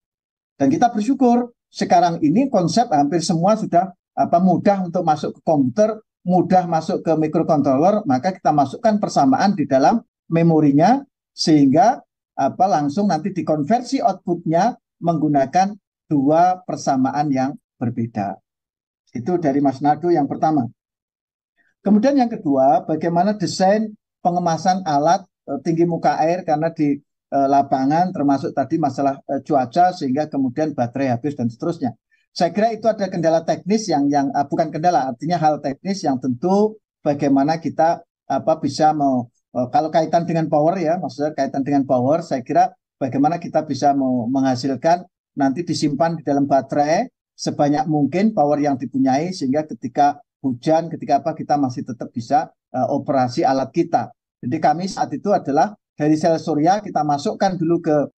Dan kita bersyukur sekarang ini konsep hampir semua sudah mudah untuk masuk ke komputer, mudah masuk ke microcontroller, maka kita masukkan persamaan di dalam memorinya sehingga langsung nanti dikonversi outputnya menggunakan 2 persamaan yang berbeda. Itu dari Mas Nado yang pertama. Kemudian yang kedua, bagaimana desain pengemasan alat tinggi muka air karena di lapangan termasuk tadi masalah cuaca sehingga kemudian baterai habis dan seterusnya. Saya kira itu ada kendala teknis yang bukan kendala, artinya hal teknis yang tentu bagaimana kita bisa kalau kaitan dengan power ya, maksudnya kaitan dengan power, saya kira bagaimana kita bisa menghasilkan nanti disimpan di dalam baterai sebanyak mungkin power yang dipunyai sehingga ketika hujan, ketika kita masih tetap bisa operasi alat kita. Jadi kami saat itu adalah dari sel surya kita masukkan dulu ke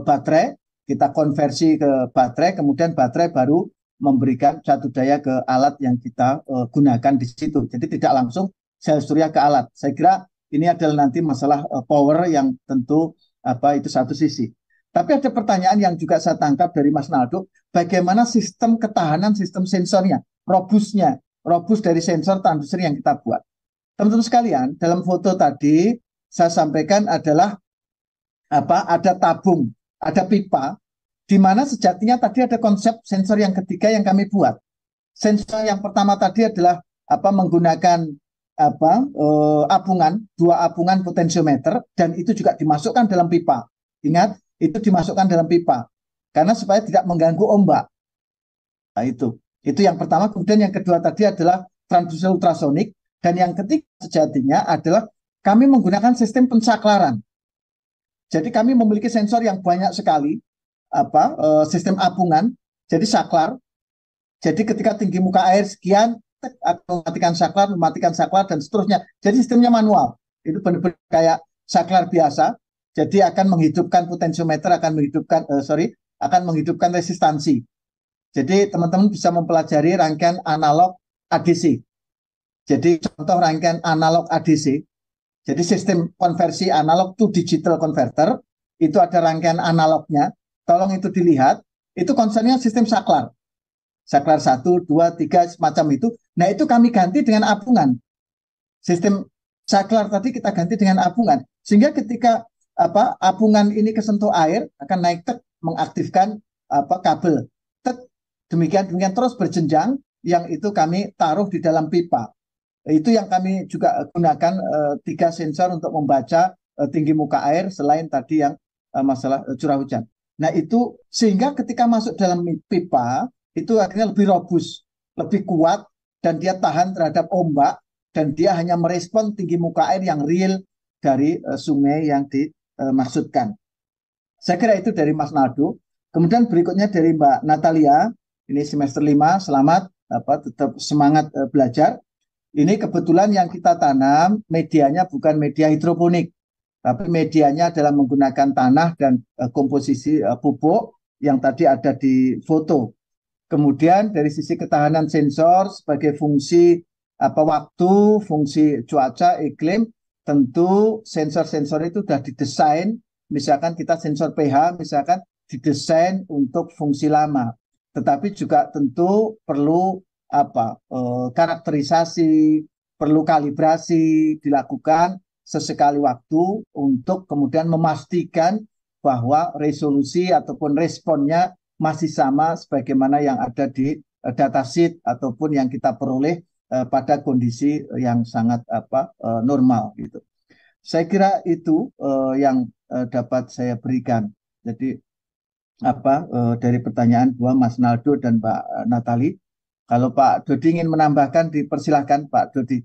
baterai, kita konversi ke baterai, kemudian baterai baru memberikan satu daya ke alat yang kita gunakan di situ. Jadi tidak langsung sel surya ke alat. Saya kira ini adalah nanti masalah power yang tentu itu satu sisi. Tapi ada pertanyaan yang juga saya tangkap dari Mas Naldo, bagaimana sistem ketahanan sistem sensornya, robust dari sensor transducer yang kita buat. Teman-teman sekalian, dalam foto tadi saya sampaikan adalah ada tabung, ada pipa, di mana sejatinya tadi ada konsep sensor yang ketiga yang kami buat. Sensor yang pertama tadi adalah menggunakan apungan, 2 apungan potensiometer, dan itu juga dimasukkan dalam pipa. Ingat, itu dimasukkan dalam pipa karena supaya tidak mengganggu ombak. Nah, itu yang pertama. Kemudian yang kedua tadi adalah transducer ultrasonik, dan yang ketiga sejatinya adalah kami menggunakan sistem pensaklaran. Jadi kami memiliki sensor yang banyak sekali, sistem apungan, jadi saklar. Jadi ketika tinggi muka air sekian, akan mematikan saklar dan seterusnya. Jadi sistemnya manual. Itu benar-benar kayak saklar biasa. Jadi akan menghidupkan potensiometer, akan menghidupkan resistansi. Jadi teman-teman bisa mempelajari rangkaian analog ADC. Jadi contoh rangkaian analog ADC. Jadi sistem konversi analog to digital converter, itu ada rangkaian analognya. Tolong itu dilihat, itu konsepnya sistem saklar. Saklar 1, 2, 3, semacam itu. Nah itu kami ganti dengan apungan. Sistem saklar tadi kita ganti dengan apungan. Sehingga ketika apungan ini kesentuh air, akan naik mengaktifkan kabel. Demikian terus berjenjang, yang itu kami taruh di dalam pipa. Itu yang kami juga gunakan 3 sensor untuk membaca tinggi muka air selain tadi yang masalah curah hujan. Nah itu sehingga ketika masuk dalam pipa itu akhirnya lebih robust, lebih kuat, dan dia tahan terhadap ombak, dan dia hanya merespon tinggi muka air yang real dari sungai yang dimaksudkan. Saya kira itu dari Mas Naldo. Kemudian berikutnya dari Mbak Natalia, ini semester 5, selamat, tetap semangat belajar. Ini kebetulan yang kita tanam medianya bukan media hidroponik, tapi medianya adalah menggunakan tanah dan komposisi pupuk yang tadi ada di foto. Kemudian dari sisi ketahanan sensor sebagai fungsi waktu, fungsi cuaca, iklim, tentu sensor-sensor itu sudah didesain, misalkan kita sensor pH, misalkan didesain untuk fungsi lama. Tetapi juga tentu perlu karakterisasi, perlu kalibrasi dilakukan sesekali waktu untuk kemudian memastikan bahwa resolusi ataupun responnya masih sama sebagaimana yang ada di datasheet ataupun yang kita peroleh pada kondisi yang sangat normal gitu. Saya kira itu yang dapat saya berikan. Jadi dari pertanyaan dua Mas Naldo dan Mbak Natali. Kalau Pak Dodi ingin menambahkan, dipersilahkan Pak Dodi.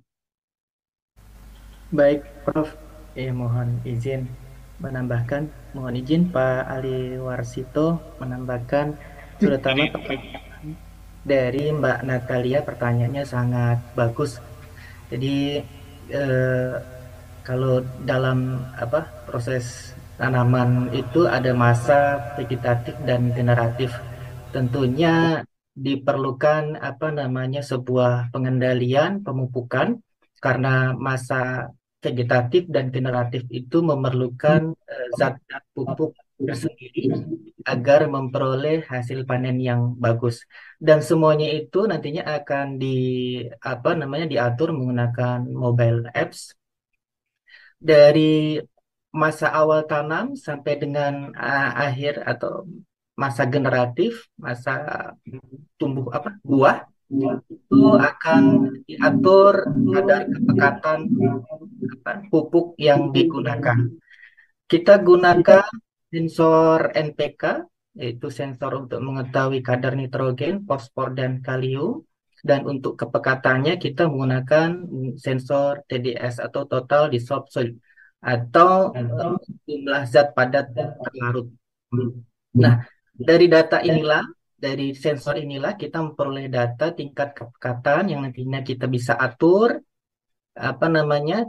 Baik, Prof. Mohon izin menambahkan. Mohon izin Pak Ali Warsito menambahkan, terutama pertanyaan dari Mbak Natalia, pertanyaannya sangat bagus. Jadi kalau dalam proses tanaman itu ada masa vegetatif dan generatif. Tentunya diperlukan sebuah pengendalian pemupukan karena masa vegetatif dan generatif itu memerlukan zat-zat pupuk tersendiri agar memperoleh hasil panen yang bagus. Dan semuanya itu nantinya akan diatur menggunakan mobile apps dari masa awal tanam sampai dengan akhir atau masa generatif, masa tumbuh buah, itu akan diatur kadar kepekatan pupuk yang digunakan. Kita gunakan sensor NPK, yaitu sensor untuk mengetahui kadar nitrogen, fosfor, dan kalium. Dan untuk kepekatannya kita menggunakan sensor TDS atau total dissolved soil atau jumlah zat padat terlarut. Nah, dari data inilah, dari sensor inilah kita memperoleh data tingkat kepekatan yang nantinya kita bisa atur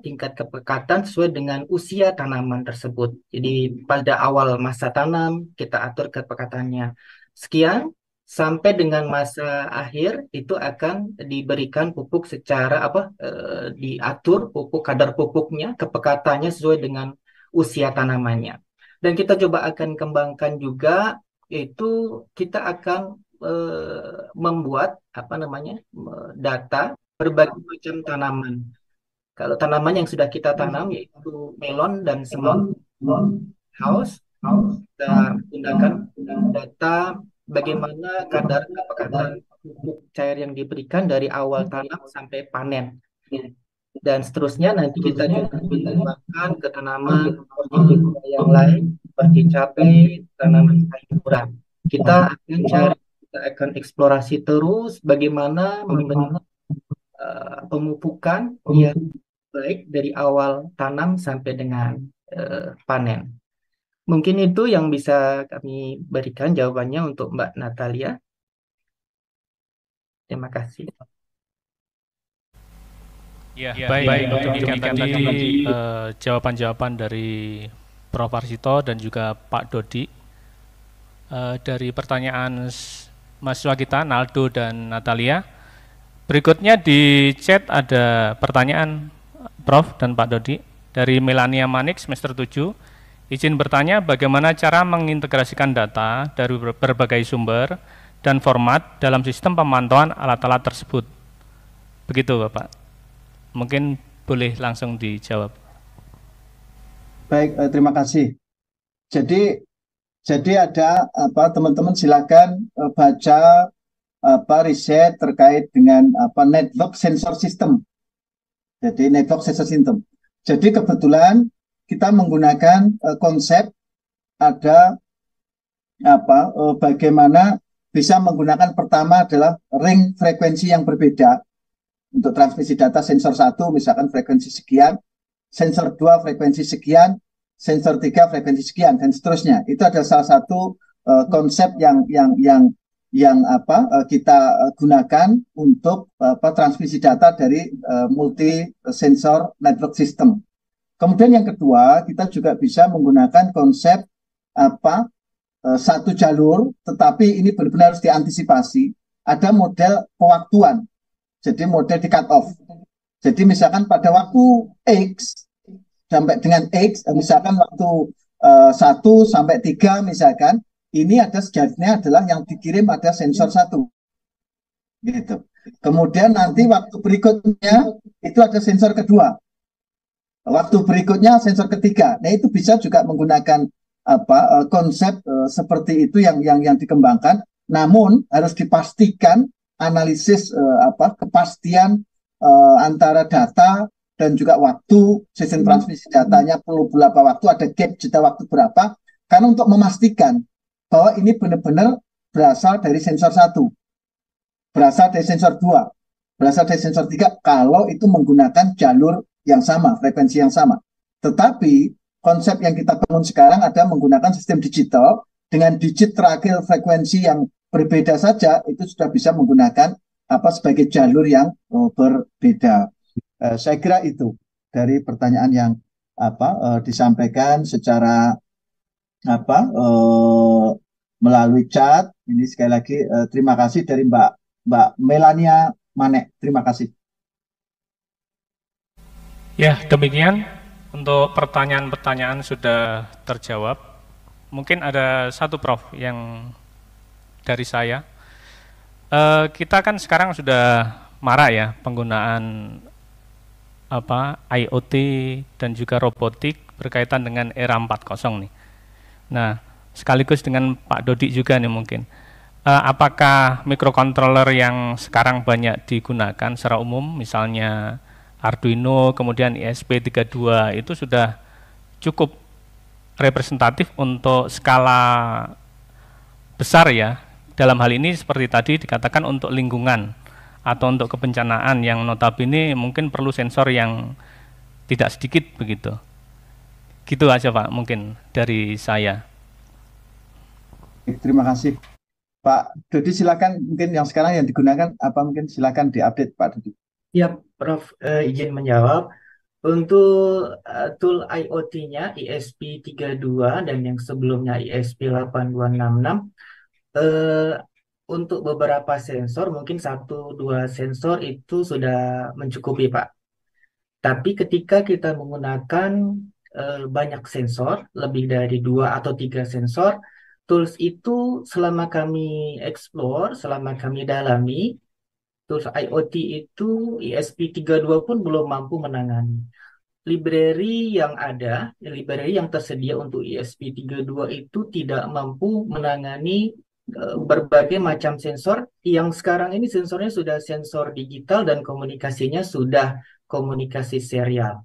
tingkat kepekatan sesuai dengan usia tanaman tersebut. Jadi pada awal masa tanam kita atur kepekatannya sekian, sampai dengan masa akhir itu akan diberikan pupuk secara diatur kadar pupuknya, kepekatannya sesuai dengan usia tanamannya. Dan kita coba akan kembangkan juga, yaitu kita akan membuat data berbagai macam tanaman. Kalau tanaman yang sudah kita tanam yaitu melon dan semon house, kita gunakan data bagaimana kadar kepekatan pupuk cair yang diberikan dari awal tanam sampai panen. Dan seterusnya nanti kita juga kembangkan ke tanaman yang lain seperti cabai, tanaman sayuran. Kita akan eksplorasi terus bagaimana membentuk pemupukan yang baik dari awal tanam sampai dengan panen. Mungkin itu yang bisa kami berikan jawabannya untuk Mbak Natalia. Terima kasih.
Ya, baik. Demikian tadi jawaban-jawaban dari Prof. Warsito dan juga Pak Dodi. Dari pertanyaan mahasiswa kita, Naldo dan Natalia. Berikutnya di chat ada pertanyaan Prof. dan Pak Dodi dari Melania Manik semester 7. Izin bertanya bagaimana cara mengintegrasikan data dari berbagai sumber dan format dalam sistem pemantauan alat-alat tersebut. Begitu Bapak. Mungkin boleh langsung dijawab.
Baik, terima kasih. Jadi ada teman-teman silakan baca riset terkait dengan network sensor system. Jadi network sensor system. Jadi kebetulan kita menggunakan konsep ada bagaimana bisa menggunakan pertama adalah ring frekuensi yang berbeda untuk transmisi data. Sensor 1 misalkan frekuensi sekian, sensor 2 frekuensi sekian, sensor 3 frekuensi sekian, dan seterusnya. Itu adalah salah satu konsep yang kita gunakan untuk transmisi data dari multi sensor network system. Kemudian yang kedua, kita juga bisa menggunakan konsep satu jalur, tetapi ini benar-benar harus diantisipasi. Ada model pewaktuan, jadi model di cut off. Jadi misalkan pada waktu X sampai dengan X, misalkan waktu 1 sampai 3 misalkan, ini ada sejarahnya adalah yang dikirim ada sensor 1. Gitu. Kemudian nanti waktu berikutnya itu ada sensor kedua. Waktu berikutnya sensor ketiga. Nah, itu bisa juga menggunakan konsep seperti itu yang dikembangkan. Namun harus dipastikan analisis kepastian antara data dan juga waktu sistem transmisi datanya perlu berapa waktu, ada gap jeda waktu berapa, karena untuk memastikan bahwa ini benar-benar berasal dari sensor 1, berasal dari sensor 2, berasal dari sensor 3 kalau itu menggunakan jalur yang sama, frekuensi yang sama. Tetapi konsep yang kita bangun sekarang ada menggunakan sistem digital dengan digit terakhir frekuensi yang berbeda saja, itu sudah bisa menggunakan sebagai jalur yang berbeda. Saya kira itu dari pertanyaan yang disampaikan secara melalui chat. Ini sekali lagi terima kasih dari Mbak Melania Manek. Terima kasih.
Ya, demikian untuk pertanyaan-pertanyaan sudah terjawab. Mungkin ada satu Prof yang dari saya. Kita kan sekarang sudah marak ya penggunaan IoT dan juga robotik berkaitan dengan era 4.0 nih. Nah, sekaligus dengan Pak Dodi juga nih mungkin. Apakah microcontroller yang sekarang banyak digunakan secara umum, misalnya Arduino, kemudian ESP32 itu sudah cukup representatif untuk skala besar ya? Dalam hal ini seperti tadi dikatakan untuk lingkungan atau untuk kebencanaan yang notabene mungkin perlu sensor yang tidak sedikit begitu. Gitu aja Pak mungkin dari saya.
Terima kasih Pak Dodi, silakan mungkin yang sekarang yang digunakan mungkin silakan diupdate Pak Dodi.
Ya, Prof, izin menjawab. Untuk tool IoT-nya ESP32 dan yang sebelumnya ESP8266, untuk beberapa sensor, mungkin 1-2 sensor itu sudah mencukupi, Pak. Tapi ketika kita menggunakan banyak sensor, lebih dari 2 atau 3 sensor, tools itu selama kami explore, selama kami dalami, tools IoT itu ESP32 pun belum mampu menangani. Library yang ada, library yang tersedia untuk ESP32 itu tidak mampu menangani berbagai macam sensor yang sekarang ini sensornya sudah sensor digital dan komunikasinya sudah komunikasi serial.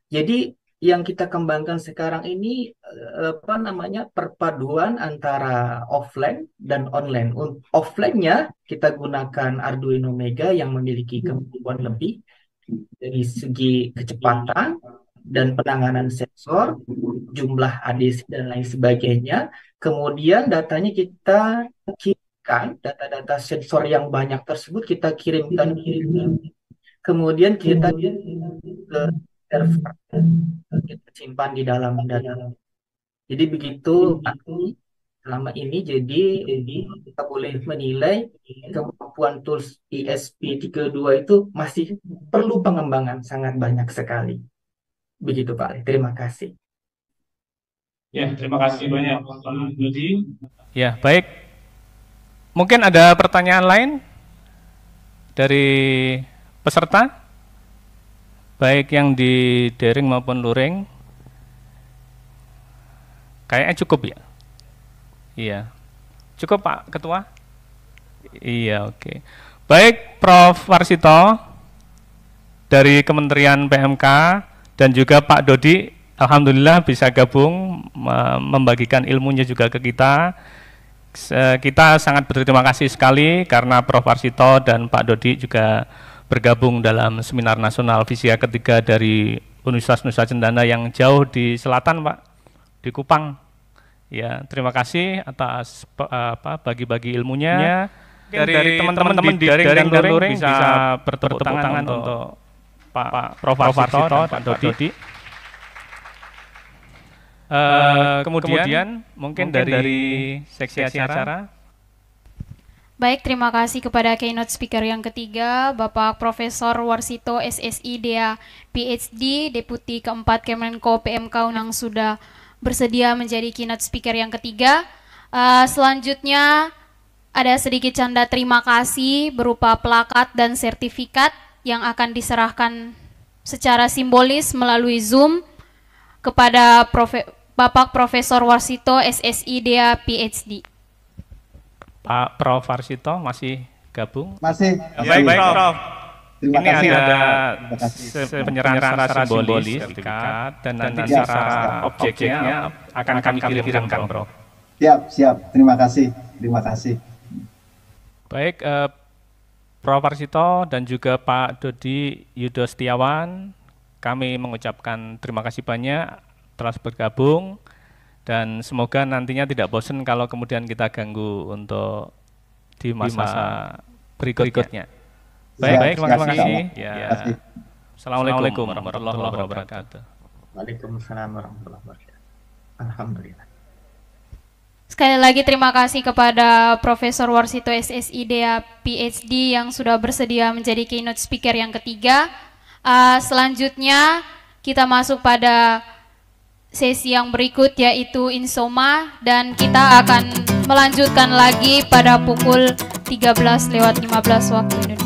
Jadi yang kita kembangkan sekarang ini perpaduan antara offline dan online. Offline-nya kita gunakan Arduino Mega yang memiliki kemampuan lebih dari segi kecepatan dan penanganan sensor, jumlah ADC dan lain sebagainya. Kemudian datanya kita kirimkan, data-data sensor yang banyak tersebut kita kirimkan. Kemudian kita ke server, kita simpan di dalam data. Jadi begitu selama ini, jadi kita boleh menilai kemampuan tools ESP32 itu masih perlu pengembangan sangat banyak sekali. Begitu Pak, terima kasih.
Ya, terima kasih banyak Pak Dodi. Ya, baik. Mungkin ada pertanyaan lain dari peserta, baik yang di daring maupun luring. Kayaknya cukup ya. Iya, cukup Pak Ketua. Iya, oke. Baik, Prof. Warsito dari Kementerian PMK dan juga Pak Dodi, alhamdulillah bisa gabung membagikan ilmunya juga ke kita. Kita sangat berterima kasih sekali karena Prof. Warsito dan Pak Dodi juga bergabung dalam seminar nasional fisika ketiga dari Universitas Nusa Cendana yang jauh di selatan, Pak, di Kupang. Ya, terima kasih atas bagi-bagi ilmunya. Dari teman-teman di daring dan luring bisa bertepuk tangan untuk Pak Prof. Warsito dan Pak Dodi. Kemudian mungkin dari seksi acara.
Baik, terima kasih kepada keynote speaker yang ketiga, Bapak Profesor Warsito SSI DEA PhD, Deputi keempat Kemenko PMK yang sudah bersedia menjadi keynote speaker yang ketiga. Selanjutnya ada sedikit canda terima kasih berupa plakat dan sertifikat yang akan diserahkan secara simbolis melalui Zoom kepada Bapak Profesor Warsito SSI DEA PhD.
Pak Prof Warsito masih gabung?
Masih.
Baik, Prof.
Terima
Ini
kasih.
ada
Terima kasih.
penyerahan secara simbolis sertifikat dan nanti secara objeknya akan kami kirimkan, Prof.
Siap. Terima kasih. Terima kasih.
Baik, Prof Warsito dan juga Pak Dodi Yudo Setiawan, kami mengucapkan terima kasih banyak telah bergabung dan semoga nantinya tidak bosan kalau kemudian kita ganggu untuk di masa berikutnya. Baik, terima kasih. Ya. Assalamualaikum warahmatullahi wabarakatuh.
Waalaikumsalam warahmatullahi wabarakatuh. Alhamdulillah.
Sekali lagi terima kasih kepada Profesor Warsito SSI DEA PhD yang sudah bersedia menjadi keynote speaker yang ketiga. Selanjutnya kita masuk pada sesi yang berikut yaitu Insoma dan kita akan melanjutkan lagi pada pukul 13:15 waktu Indonesia.